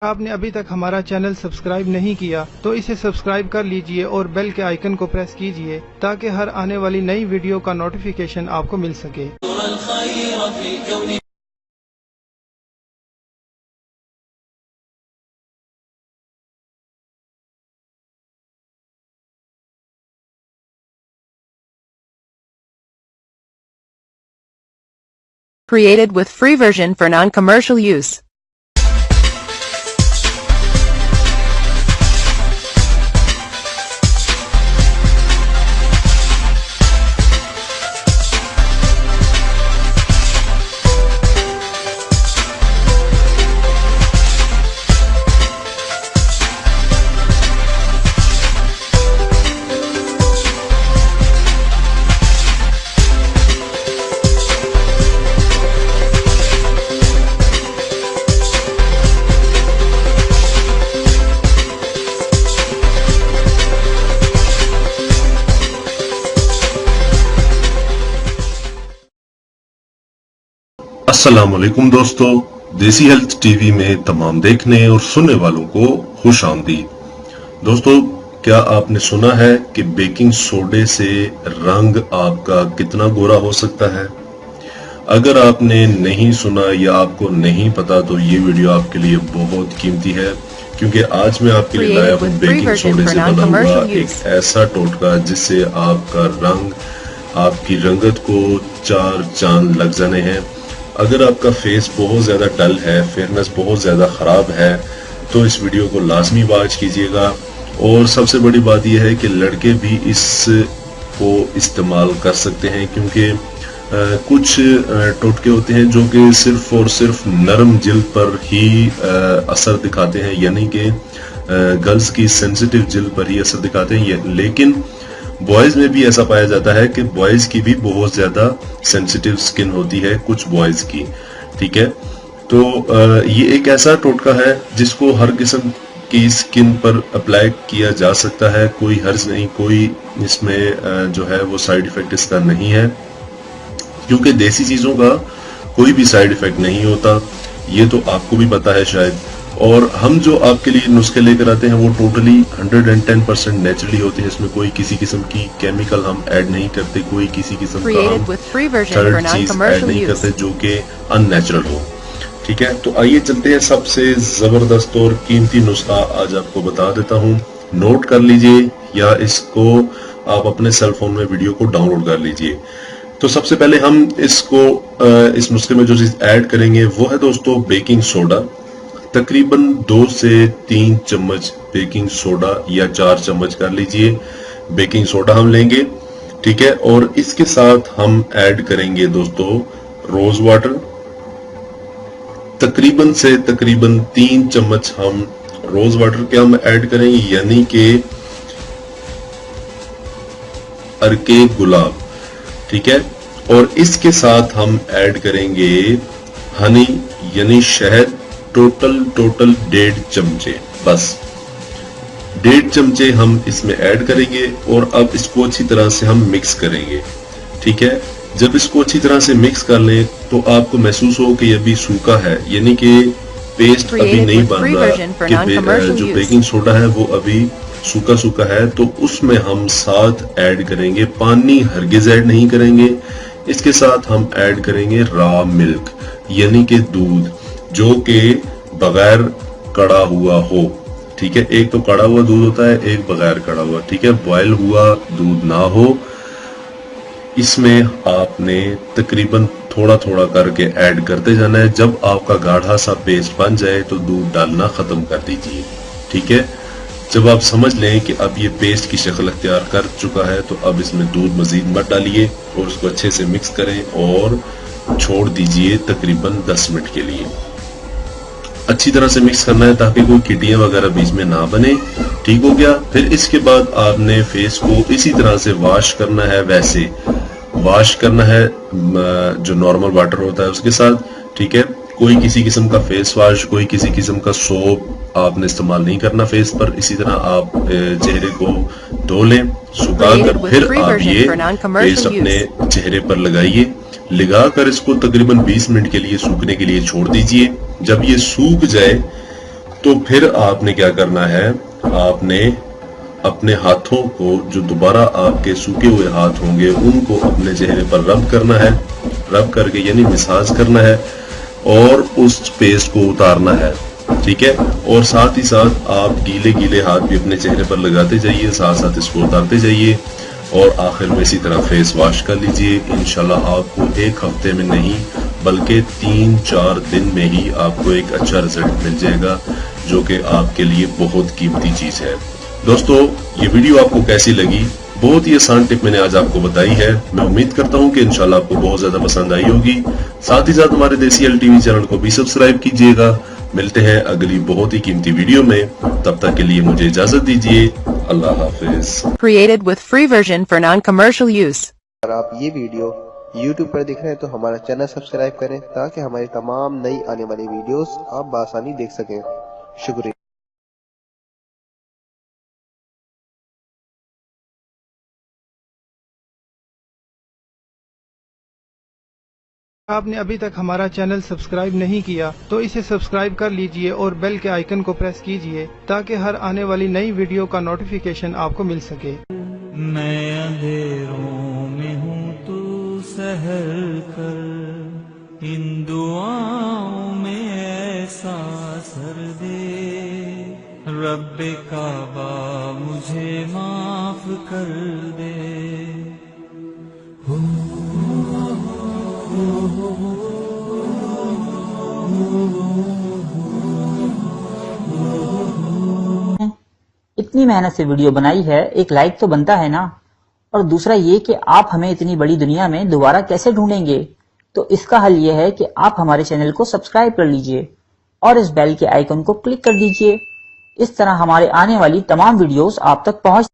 आपने अभी तक हमारा चैनल सब्सक्राइब नहीं किया तो इसे सब्सक्राइब कर लीजिए और बेल के आइकन को प्रेस कीजिए ताकि हर आने वाली नई वीडियो का नोटिफिकेशन आपको मिल सके। Created with free version for non-commercial use. अस्सलामुअलैकुम दोस्तों, देसी हेल्थ टीवी में तमाम देखने और सुनने वालों को खुश आमदीद। दोस्तों, क्या आपने सुना है कि बेकिंग सोडे से रंग आपका कितना गोरा हो सकता है? अगर आपने नहीं सुना या आपको नहीं पता तो ये वीडियो आपके लिए बहुत कीमती है, क्योंकि आज मैं आपके लिए लाया हूँ बेकिंग सोडे से बना हुआ एक ऐसा टोटका जिससे आपका रंग, आपकी रंगत को चार चांद लग जाने हैं। अगर आपका फेस बहुत ज्यादा डल है, फेयरनेस बहुत ज्यादा खराब है, तो इस वीडियो को लाजमी वॉच कीजिएगा। और सबसे बड़ी बात यह है कि लड़के भी इसको इस्तेमाल कर सकते हैं, क्योंकि कुछ टोटके होते हैं जो कि सिर्फ और सिर्फ नरम जिल्द पर ही असर दिखाते हैं, यानी कि गर्ल्स की सेंसिटिव जिल्द पर ही असर दिखाते हैं। लेकिन बॉयज में भी ऐसा पाया जाता है कि बॉयज की भी बहुत ज्यादा सेंसिटिव स्किन होती है, कुछ बॉयज की। ठीक है, तो ये एक ऐसा टोटका है जिसको हर किस्म की स्किन पर अप्लाई किया जा सकता है, कोई हर्ज नहीं, कोई इसमें जो है वो साइड इफेक्ट इसका नहीं है, क्योंकि देसी चीजों का कोई भी साइड इफेक्ट नहीं होता। ये तो आपको भी पता है शायद। और हम जो आपके लिए नुस्खे लेकर आते हैं वो टोटली 110% नेचुरली होते हैं। इसमें कोई किसी किस्म की केमिकल हम ऐड नहीं करते, कोई किसी किस्म का हम थर्ड चीज ऐड नहीं करते जो कि अननेचुरल हो। ठीक है, तो आइए चलते हैं। सबसे जबरदस्त और कीमती नुस्खा आज आपको बता देता हूँ, नोट कर लीजिए या इसको आप अपने सेल फोन में वीडियो को डाउनलोड कर लीजिए। तो सबसे पहले हम इसको इस नुस्खे में जो चीज ऐड करेंगे वो है दोस्तों बेकिंग सोडा। तकरीबन 2 से 3 चम्मच बेकिंग सोडा या 4 चम्मच कर लीजिए बेकिंग सोडा हम लेंगे। ठीक है, और इसके साथ हम ऐड करेंगे दोस्तों रोज वाटर। तकरीबन से तकरीबन 3 चम्मच हम रोज वाटर के हम ऐड करेंगे, यानी कि अर्के गुलाब। ठीक है, और इसके साथ हम ऐड करेंगे हनी यानी शहद। टोटल 1.5 चमचे, बस 1.5 चमचे हम इसमें ऐड करेंगे और अब इसको अच्छी तरह से हम मिक्स करेंगे। ठीक है, जब इसको अच्छी तरह से मिक्स कर लें तो आपको महसूस हो कि ये अभी सूखा है, यानी कि पेस्ट अभी नहीं बन रहा, कि जो बेकिंग सोडा है वो अभी सूखा सूखा है। तो उसमें हम साथ ऐड करेंगे पानी, हरगिज ऐड नहीं करेंगे। इसके साथ हम ऐड करेंगे रॉ मिल्क, यानी कि दूध जो कि बगैर कड़ा हुआ हो। ठीक है, एक तो कड़ा हुआ दूध होता है, एक बगैर कड़ा हुआ। ठीक है, बॉयल हुआ दूध ना हो। इसमें आपने तकरीबन थोड़ा थोड़ा करके ऐड करते जाना है। जब आपका गाढ़ा सा पेस्ट बन जाए तो दूध डालना खत्म कर दीजिए। ठीक है, जब आप समझ लें कि अब ये पेस्ट की शक्ल अख्तियार कर चुका है तो अब इसमें दूध मजीद मत डालिए और उसको अच्छे से मिक्स करें और छोड़ दीजिए तकरीबन 10 मिनट के लिए। अच्छी तरह से मिक्स करना है ताकि कोई किटियां वगैरह बीच में ना बने। ठीक हो गया। फिर इसके बाद आपने फेस को इसी तरह से वॉश करना है, वैसे वॉश करना है जो नॉर्मल वाटर होता है उसके साथ। ठीक है, कोई किसी किस्म का फेस वॉश, कोई किसी किस्म का सोप आपने इस्तेमाल नहीं करना फेस पर। इसी तरह आप चेहरे को धो लें, सुखाकर फिर आप ये पेस्ट अपने चेहरे पर लगाइए। लगाकर इसको तकरीबन 20 मिनट के लिए सूखने के लिए छोड़ दीजिए। जब ये सूख जाए तो फिर आपने क्या करना है, आपने अपने हाथों को, जो दोबारा आपके सूखे हुए हाथ होंगे, उनको अपने चेहरे पर रब करना है, रब करके यानी मसाज करना है और उस पेस्ट को उतारना है, ठीक है। और साथ ही साथ आप गीले गीले हाथ भी अपने चेहरे पर लगाते जाइए, साथ साथ इसको उतारते जाइए और आखिर में इसी तरह फेस वॉश कर लीजिए। इंशाल्लाह आपको एक हफ्ते में नहीं बल्कि 3-4 दिन में ही आपको एक अच्छा रिजल्ट मिल जाएगा, जो कि आपके लिए बहुत कीमती चीज है। दोस्तों, ये वीडियो आपको कैसी लगी? बहुत ही आसान टिप मैंने आज आपको बताई है। मैं उम्मीद करता हूं कि इंशाल्लाह आपको बहुत ज्यादा पसंद आई होगी। साथ ही साथ हमारे देसी हेल्थ टीवी चैनल को भी सब्सक्राइब कीजिएगा। मिलते हैं अगली बहुत ही कीमती वीडियो में, तब तक के लिए मुझे इजाजत दीजिए। अल्लाह हाफिज। Created with free version for non-commercial use. अगर आप ये वीडियो YouTube पर देख रहे हैं तो हमारा चैनल सब्सक्राइब करें ताकि हमारी तमाम नई आने वाली वीडियोस आप बआसानी देख सकें। शुक्रिया। आपने अभी तक हमारा चैनल सब्सक्राइब नहीं किया तो इसे सब्सक्राइब कर लीजिए और बेल के आइकन को प्रेस कीजिए ताकि हर आने वाली नई वीडियो का नोटिफिकेशन आपको मिल सके। मैं अंधेरों में हूँ तू सहर कर, इन दुआओं में ऐसा सर दे, रब्बे काबा मुझे माफ कर दे। इतनी मेहनत से वीडियो बनाई है, एक लाइक तो बनता है ना। और दूसरा ये कि आप हमें इतनी बड़ी दुनिया में दोबारा कैसे ढूंढेंगे, तो इसका हल ये है कि आप हमारे चैनल को सब्सक्राइब कर लीजिए और इस बेल के आइकन को क्लिक कर दीजिए। इस तरह हमारे आने वाली तमाम वीडियोस आप तक पहुंच